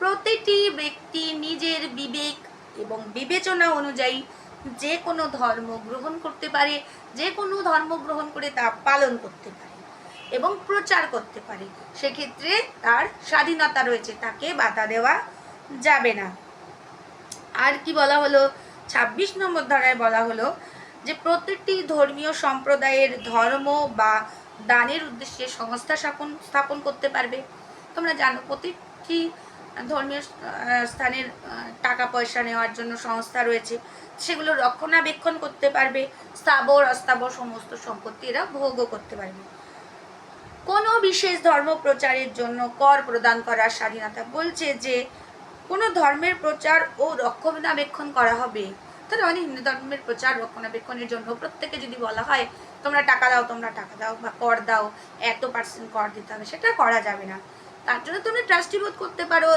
প্রতিটি ব্যক্তি নিজের বিবেক এবং বিবেচনা অনুযায়ী যে কোনো ধর্ম গ্রহণ করতে পারে, যে কোনো ধর্ম গ্রহণ করে তা পালন করতে পারে এবং প্রচার করতে পারে। সেক্ষেত্রে তার স্বাধীনতা রয়েছে, তাকে বাধা দেওয়া যাবে না। আর কি বলা হলো, 26 নম্বর ধারায় বলা হলো যে প্রত্যেকটি ধর্মীয় সম্প্রদায়ের ধর্ম বা দানের উদ্দেশ্যে সংস্থা স্থাপন করতে পারবে। তোমরা জানো প্রত্যেকটি ধর্মীয় স্থানের টাকা পয়সা নেওয়ার জন্য সংস্থা রয়েছে, সেগুলো রক্ষণাবেক্ষণ করতে পারবে, স্থাবর অস্থাবর সমস্ত সম্পত্তি এরা ভোগও করতে পারবে। কোনো বিশেষ ধর্ম প্রচারের জন্য কর প্রদান করার স্বাধীনতা বলছে যে কোনো ধর্মের প্রচার ও রক্ষণাবেক্ষণ করা হবে। তাহলে অনেক হিন্দু ধর্মের প্রচার রক্ষণাবেক্ষণের জন্য প্রত্যেকে যদি বলা হয় তোমরা টাকা দাও, তোমরা টাকা দাও বা কর দাও, এত % কর দিতে হবে, সেটা করা যাবে না। তার জন্য তোমরা ট্রাস্টি বোধ করতে পারো,